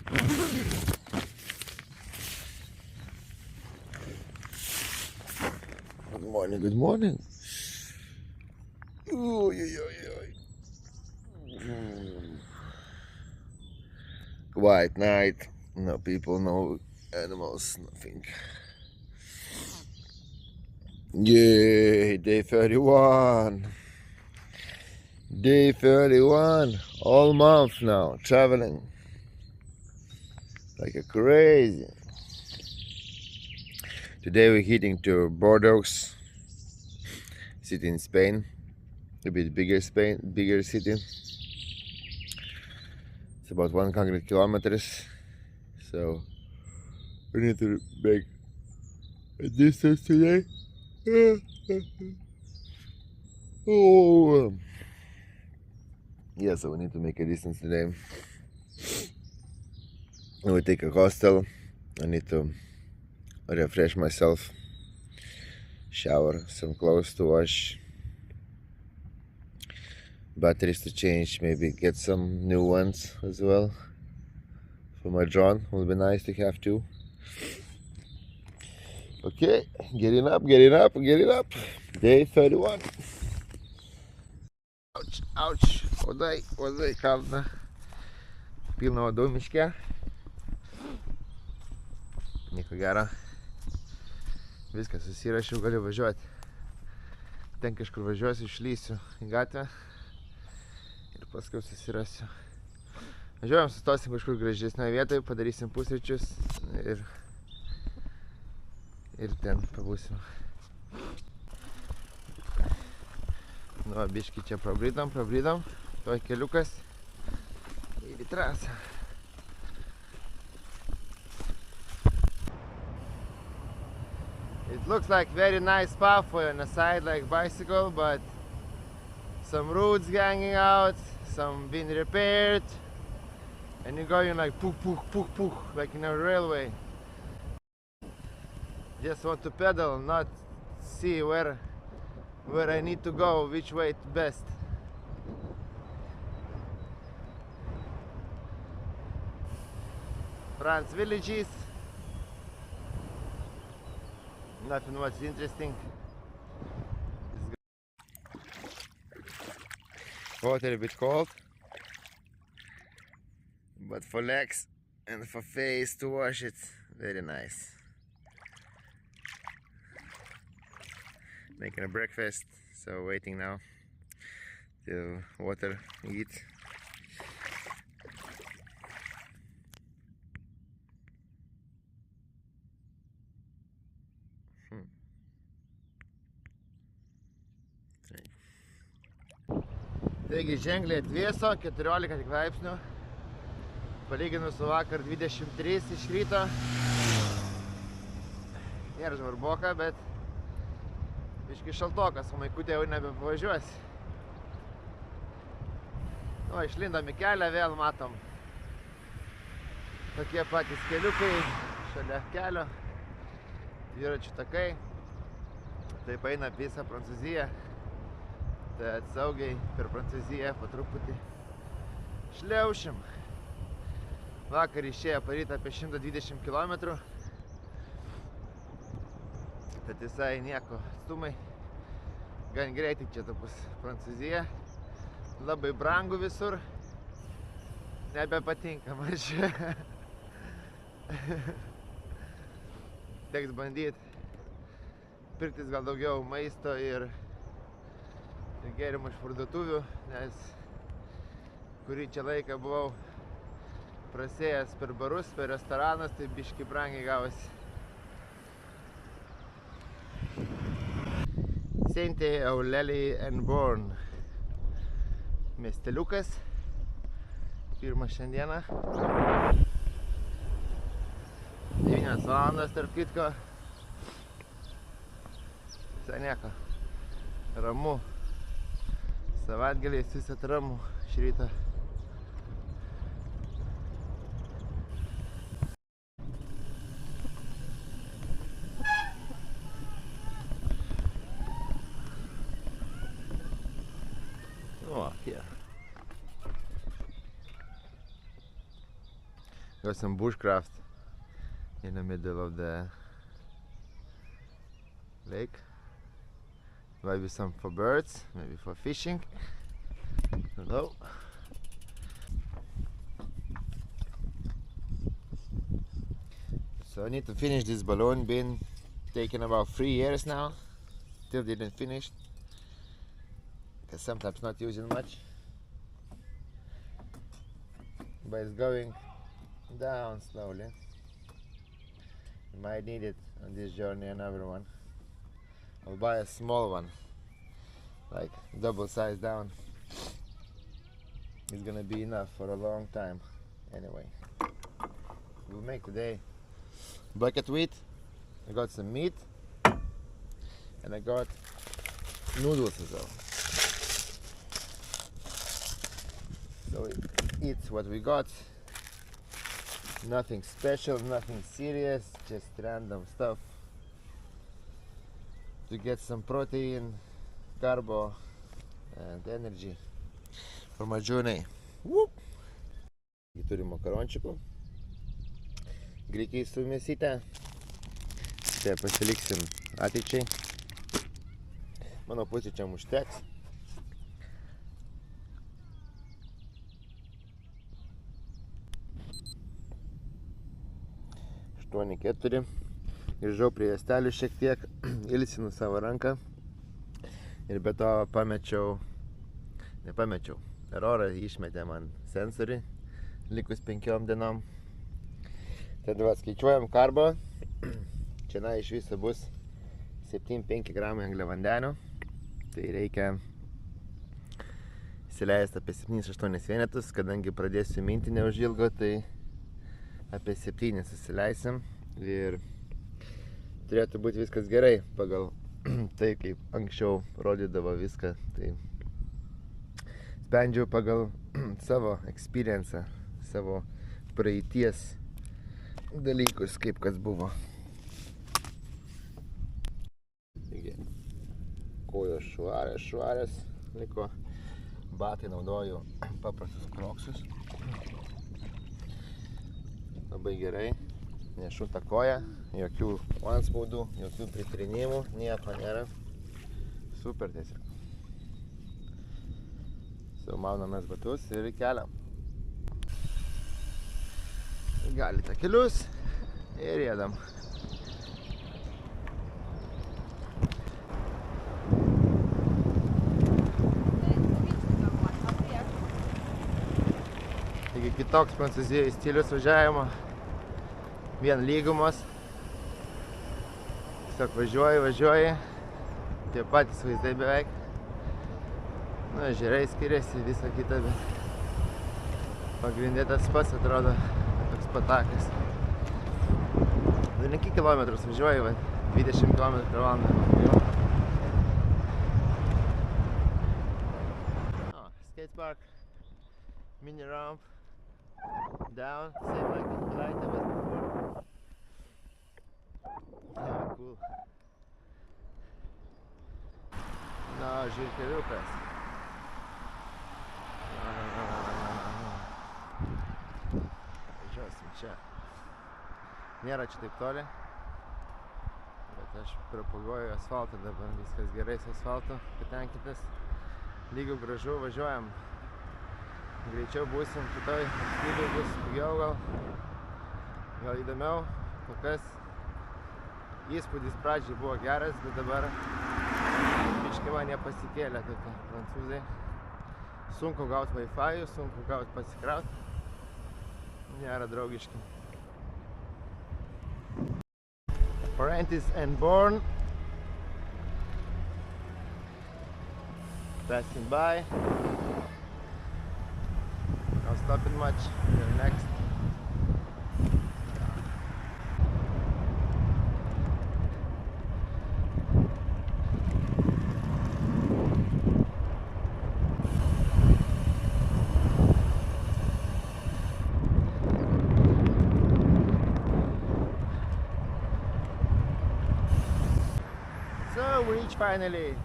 Good morning, good morning. Ooh, Quiet night. No people, no animals, nothing. Yay, day 31. Day 31. All month now, traveling like a crazy. Today we're heading to Bordeaux, city in Spain. A bit bigger city. It's about 100 kilometers. So we need to make a distance today. Oh, yeah, so we need to make a distance today. And we take a hostel. I need to refresh myself, shower, some clothes to wash, batteries to change, maybe get some new ones as well. For my drone, will be nice to have too. Okay, getting up. Day 31. Ouch. Uodai kalna. Pilna uodų miške. Nieko gero. Viskas susirašiau, galiu važiuoti. Ten kažkur važiuosiu, išlysiu į gatvę. Ir paskui susirasiu. Važiuojam, sustosim kažkur gražesnėje vietoje, padarysim pusryčius ir ten pabūsim. Nu, biškį čia prabridom. Toj keliukas ir į trasą. It looks like very nice pathway on the side, like bicycle, but some roots hanging out, some been repaired, and you're going like puk, like in a railway. Just want to pedal, not see where I need to go, which way it's best. France villages. Nothing much interesting. Water a bit cold, but for legs and for face to wash it, very nice. Making a breakfast, so waiting now till water eat. Taigi ženkliai atvėso, 14 tik laipsnių, palyginus su vakar 23 iš ryto. Nėra žvarboka, bet biškį šaltokas, o maikutė jau nebepavažiuosi. Nu, išlindam į kelią, vėl matom tokie patys keliukai šalia kelio, dviračių takai. Taip eina visą Prancūziją. Tai saugiai per Prancūziją po truputį šliaušim. Vakar išėjo paryt apie 120 km. Tad visai nieko atstumai. Gan greitai čia tapus Prancūzija. Labai brangu visur. Nebepatinka man čia. Teks bandyti pirktis gal daugiau maisto ir gėrimų iš parduotuvių, nes kurį čia laiką buvau prasėjęs per barus, per restoranus, tai biškį brangiai gavosi. Saint-Eulalie-en-Born miesteliukas, pirmas šiandieną. 9 valandas, tarp kitko. Visai nieko, ramu. Savaitgaliais visat ramu iš ryto. Got some bushcraft in the middle of the lake. Maybe some for birds, maybe for fishing. Hello. So I need to finish this balloon. Been taking about 3 years now. Still didn't finish. Because sometimes not using much. But it's going down slowly. You might need it on this journey, another one. I'll buy a small one, like double size down. It's gonna be enough for a long time. Anyway, we'll make today bucket wheat. I got some meat and I got noodles as well. So we eat what we got. Nothing special, nothing serious, just random stuff to get some protein, carbo and energy for my journey. Whoop. Turim makarončikų, grikiai su mėsyte, tai pasiliksim ateičiai. Mano pusryčiam užteks. Aštuoni keturi. Grįžau prie juostelių šiek tiek, ilsinu savo ranką ir be to nepamečiau. Aurora išmetė man sensorį likus 5 dienom. Tada skaičiuojam karbo. Čia iš viso bus 7-5 gramai angliavandenių. Tai reikia įsileisti apie 7-8 vienetus, kadangi pradėsiu minti neužilgo, tai apie 7 įsileisim ir turėtų būti viskas gerai pagal tai, kaip anksčiau rodydavo viską. Tai sprendžiau pagal savo experience, savo praeities dalykus, kaip kas buvo. Taigi, kojos švarės liko, batai naudoju paprastus kroksus. Labai gerai. Nešuta koja, jokių anspaudų, jokių pritrinimų, nieko nėra. Super tiesiog. Maunamės batus ir keliam. Galite kelius ir jėdam. Taigi kitoks Prancūzijoje stilius važiavimo. Vien lygumos. Tiesiog važiuoji. Tie patys vaizdai beveik. Ežerai skiriasi, visa kita, bet pagrindė tas pats atrodo toks patakas. Neki kilometrus važiuoji, 20 km/h. Skate park, mini ramp, down, same like the flight I was before. Yeah, cool. Žirkeliukas. Važiuosim čia. Nėra čia taip toli, bet aš propaguoju asfaltą dabar, viskas gerai su asfaltu, patenkintas. Lygių gražu, važiuojam. Greičiau būsim kitoj, lygiai bus pigiau gal įdomiau. Kol kas įspūdis pradžiai buvo geras, bet dabar biškį man nepasikėlė tokie prancūzai. Sunku gauti Wi-Fi, sunku gauti pasikrauti. Nėra draugiški. Parentis and Born. Passing by. Not stopping much. We're next. So we reach finally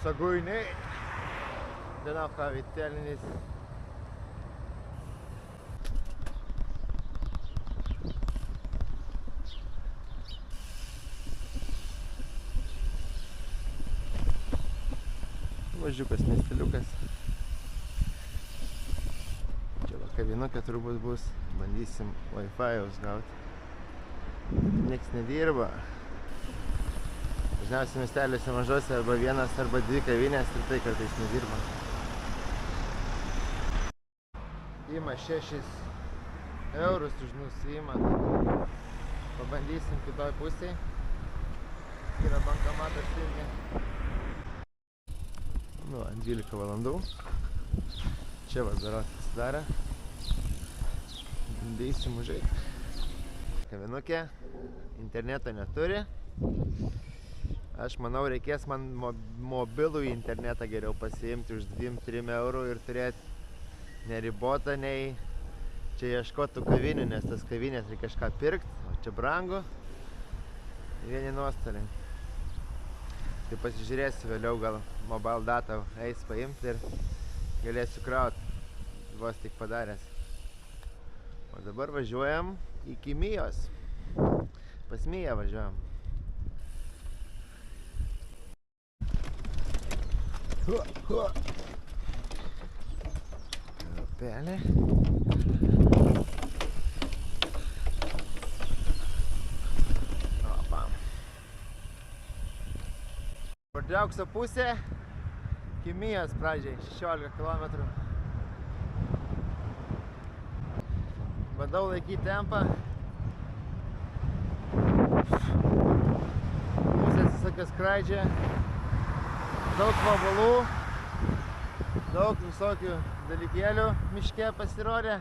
Saguenay. Don't know how Italian is Mažiukas miesteliukas. Čia va kavinukė turbūt bus. Bandysim Wi-Fi'aus gauti. Nieks nedirba. Dažniausiai miesteliuose mažose arba vienas arba dvi kavinės ir tai kartais nedirba. Ima 6 eurus už nusiimą. Pabandysim kitoj pusėj. Yra bankomatas irgi. Nu, 12 valandų. Čia vasaros atsidarė. Bandysim užeiti. Kavinukė. Interneto neturi. Aš manau, reikės man mobilų internetą geriau pasiimti už 2-3 eurų ir turėti neribotą, nei čia ieškotų kavinių, nes tas kavinės reikia kažką pirkti, o čia brangu. Vieni nuostoliai. Tai pasižiūrėsiu vėliau, gal mobile data eis paimti ir galėsiu krauti, vos tik padaręs. O dabar važiuojam iki Mijos. Pas Miją važiuojam. Upelė. Opa. Bardiaukso pusė. Iki Mijos pradžiai 16 km. Bandau laikyti tempą. Pusės visokios skraidžia. Daug vabalų, daug visokių dalykėlių miške pasirodė,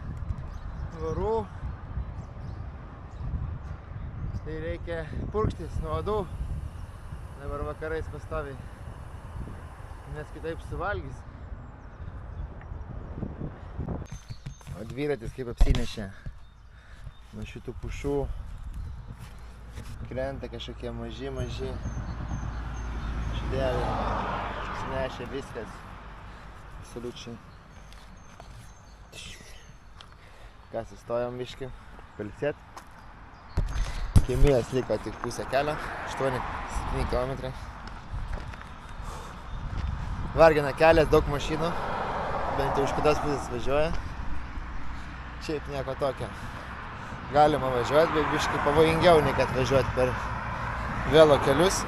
vorų. Tai reikia purkštis nuo uodų, dabar vakarais pastoviai, nes kitaip suvalgys. O dviratis kaip apsinešė nuo šitų pušų, krenta kažkokie maži šidėliai. Nešė viskas, absoliučiai. Ką, sustojom biškį, pailsėt. Iki Mijos liko tik pusę kelio, 8-7 km. Vargina kelias, daug mašinų, bent jau iš kitos pusės važiuoja. Šiaip nieko tokio. Galima važiuoti, bet biškį pavojingiau, nei kad važiuoti per velo kelius.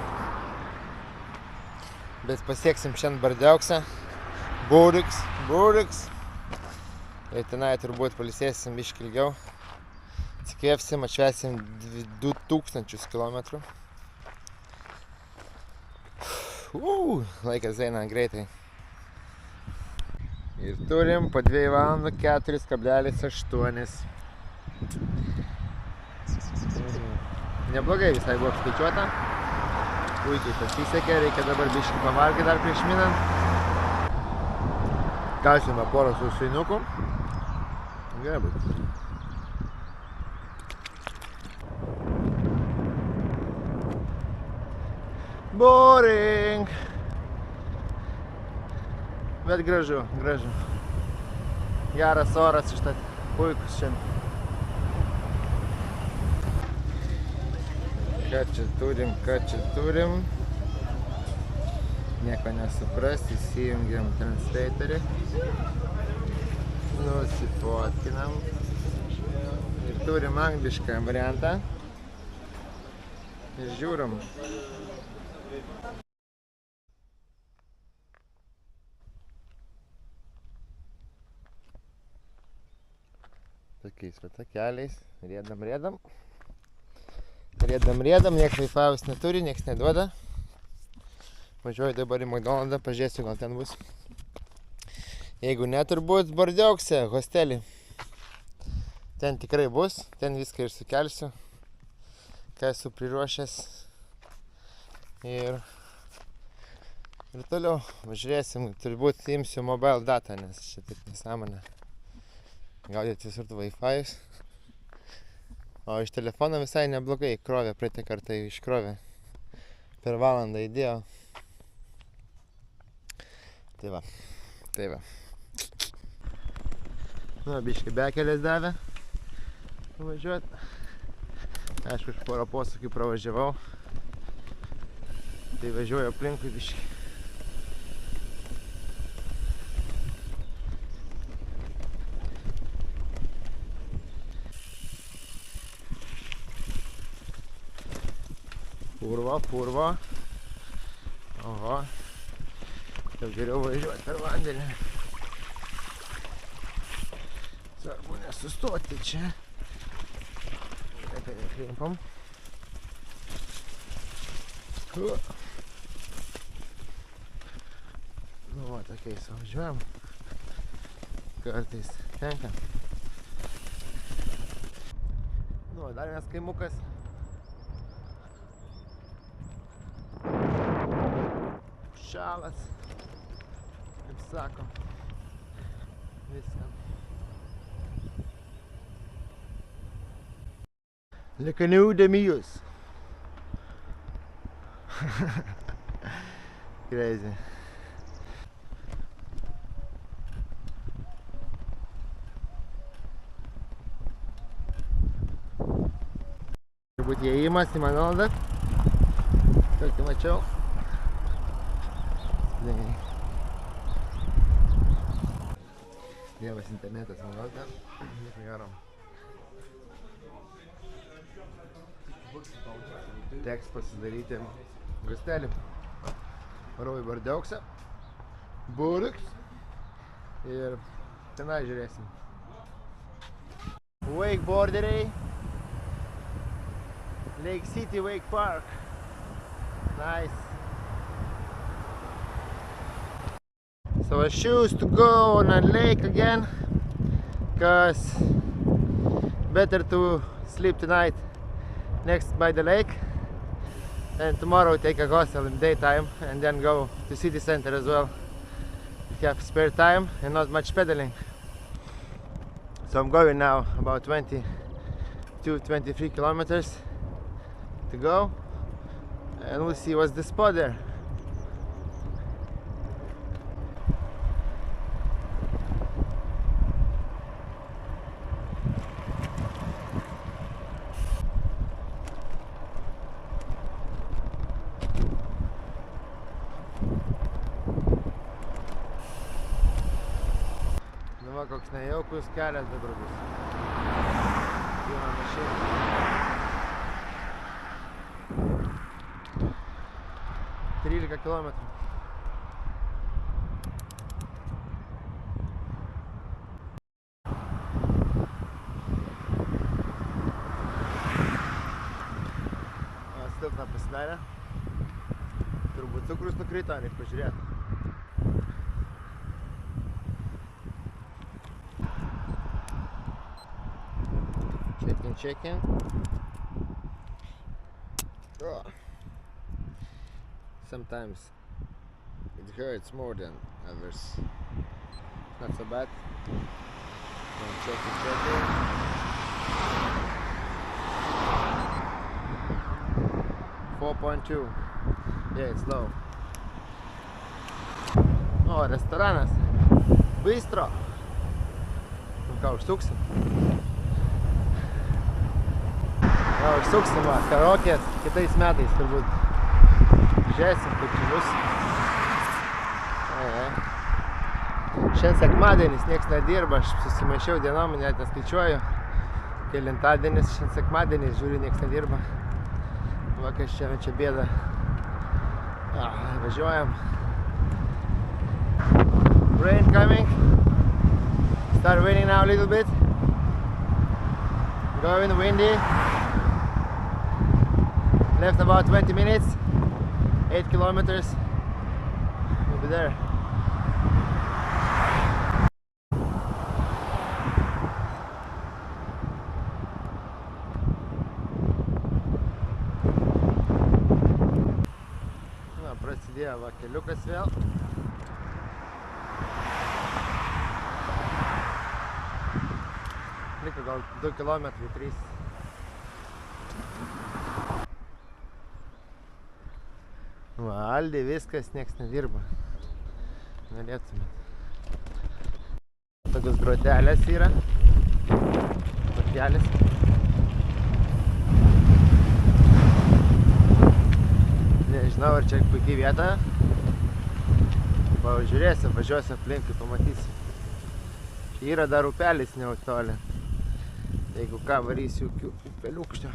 Bet pasieksim šiandien Bardiauksą, Būriks. Ir tenai turbūt pailsėsim biškį ilgiau. Atsikvėpsim, atšvęsim 2000 km. Laikas eina greitai. Ir turim po 2 valandų 4,8. Neblogai visai buvo apskaičiuota. Puikiai pasisekė, reikia dabar biškį pavalgyti dar prieš minant. Kalsime porą sausainukų. Gerai bus. Boring! Bet gražu. Geras oras užtat puikus šiandien. Ką čia turim. Nieko nesupras, įsijungiam translatorį. Nusifotkinam. Ir turim anglišką variantą. Ir žiūrim. Tokiais takeliais. Riedam, nieks Wi-Fi'aus neturi, nieks neduoda. Važiuoju dabar į McDonald'ą, pažiūrėsiu, gal ten bus. Jeigu ne, turbūt Bardiaukse, hostelį. Ten tikrai bus, ten viską ir sukelsiu. Ką esu priruošęs. Ir toliau važiuosim, turbūt imsiu mobile data, nes čia taip nesąmonė. Gaudyti visur Wi-Fi'us. O iš telefono visai neblogai krovė, praeitą kartą iškrovė. Per valandą įdėjo. Tai va. Nu, biškį bekelės davė. Važiuot. Aišku, aš porą posūkių pravažiavau. Tai važiuoju aplinkui biškį. Purvo. Oho. Jau geriau važiuoti per vandenį. Svarbu nesustoti čia. Gerai, neklimpam. Nu, va, tokiais važiuojam. Kartais tenka. Nu, dar vienas kaimukas. Šalas. Kaip sako. Viską. Le Canoe de Millos. Crazy. Turbūt įėjimas į Manoldą. Tokį mačiau. Dievas internetas Manoldą. Nieko gero. Teks pasidaryti gastelį. Varau į Bardeuksą, Burks ir tenai žiūrėsim. Wakeboarderiai, Lake City Wake Park. Nice. So I choose to go on a lake again, because better to sleep tonight next by the lake. And tomorrow take a hostel in daytime and then go to city center as well. Have spare time and not much pedaling. So I'm going now about 22-23 kilometers to go, and we'll see what's the spot there. Va, koks nejaukus kelias dabar bus. Pilna mašina. 13 kilometrų. Stiltą pasidarė. Turbūt cukrus nukrito, reik pažiūrėti. Checking. Oh. Sometimes it hurts more than others. Not so bad. Check it. 4.2. Yeah, it's low. O, restoranas. Bistro. Nu ką, užsuksim? O, užsuksim, va, karaokės kitais metais turbūt. Žiūrėsim, kaip čia bus. Šiandien sekmadienis, nieks nedirba, aš susimaišiau dienom, net neskaičiuoju. Kelintadienis, šiandien sekmadienis, žiūriu, nieks nedirba. Va, kas čia bėda. Važiuojam. Rain coming. Start raining now a little bit. Going windy. Left about 20 minutes. 8 kilometers. We'll be there. Na, prasidėjo va keliukas vėl. Liko gal 2 kilometrai, 3. Va, Aldė viskas, nieks nedirba. Galėtumėt. Tokios grotelės yra. Parkelis. Nežinau, ar čia puikiai vieta. Pažiūrėsim, važiuosiu aplinkui, pamatysim. Čia yra dar upelis neutolė. Jeigu ką, varysiu upeliukštio.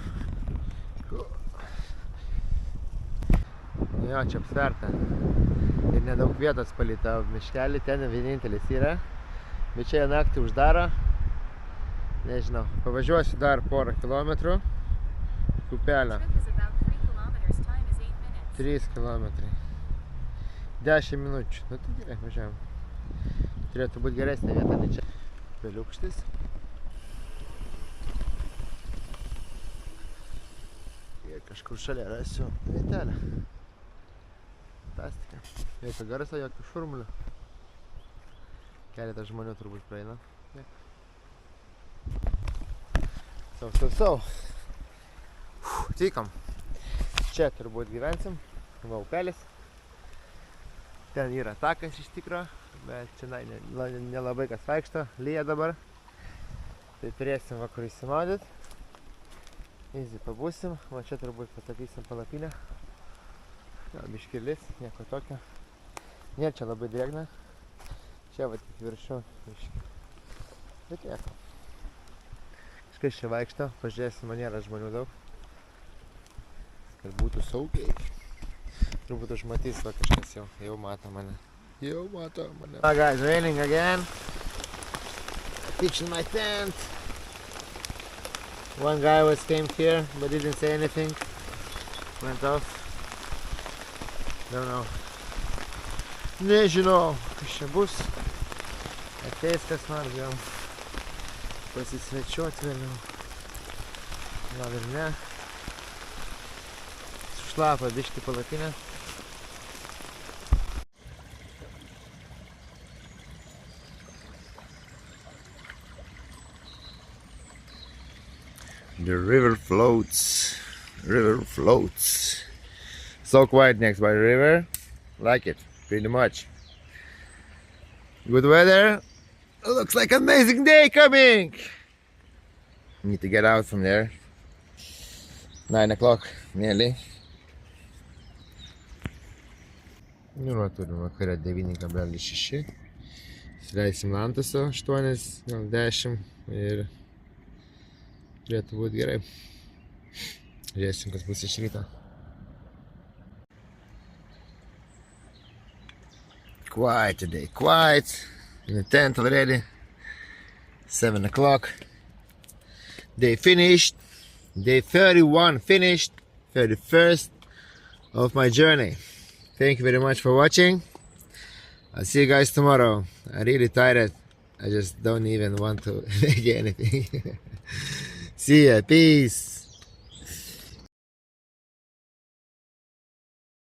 Jo, čia apsverta. Ir nedaug vietos palyta miškelį, ten vienintelis yra. Bet čia naktį uždaro. Nežinau, pavažiuosiu dar porą kilometrų. Upelio. 3 kilometrai. 10 minučių. Nu tai gerai, važiavam. Turėtų būti geresnė vieta, nei čia. Peliukštis. Ir kažkur šalia rasiu vietelę. Fantastika. Jokio garso, jokio šurmulio. Keletą žmonių turbūt praeina. Sau. Atvykom. Čia turbūt gyvensim. Va upelis. Ten yra takas iš tikro, bet čia nelabai kas vaikšto. Lyja dabar. Tai turėsim va kur įsimaudyt. Easy pabūsim. Va čia turbūt pastatysim palapinę. Gal biškilis, nieko tokio. Nėra čia labai drėgna. Čia va tik viršų. Bet nieko. Kažkas čia vaikšto. Pažiūrėsim, man nėra žmonių daug. Kad būtų saugiai. Turbūt užmatys, va kažkas jau mato mane. Oh guys, raining again. Pitching my tent. One guy came here but didn't say anything. Went off. Don't know. Nežinau, kas čia bus. Ateis kas nors gal pasisvečiuot vėliau. Gal ir ne. Sušlapa biškį palapinę. The river floats. So quiet next by the river. Like it, pretty much. Good weather. Looks like an amazing day coming. Need to get out from there. 9 o'clock nearly. Nu, va, turim vakarę 9,6. Įsileisim Lantuso 8, gal 10 ir turėtų būti gerai. Žiūrėsim, kas bus iš ryto. Quiet today, quiet. In the tent already. 7 o'clock. Day finished. Day 31 finished. 31st of my journey. Thank you very much for watching. I'll see you guys tomorrow. I'm really tired. I just don't even want to make anything. See ya. Peace.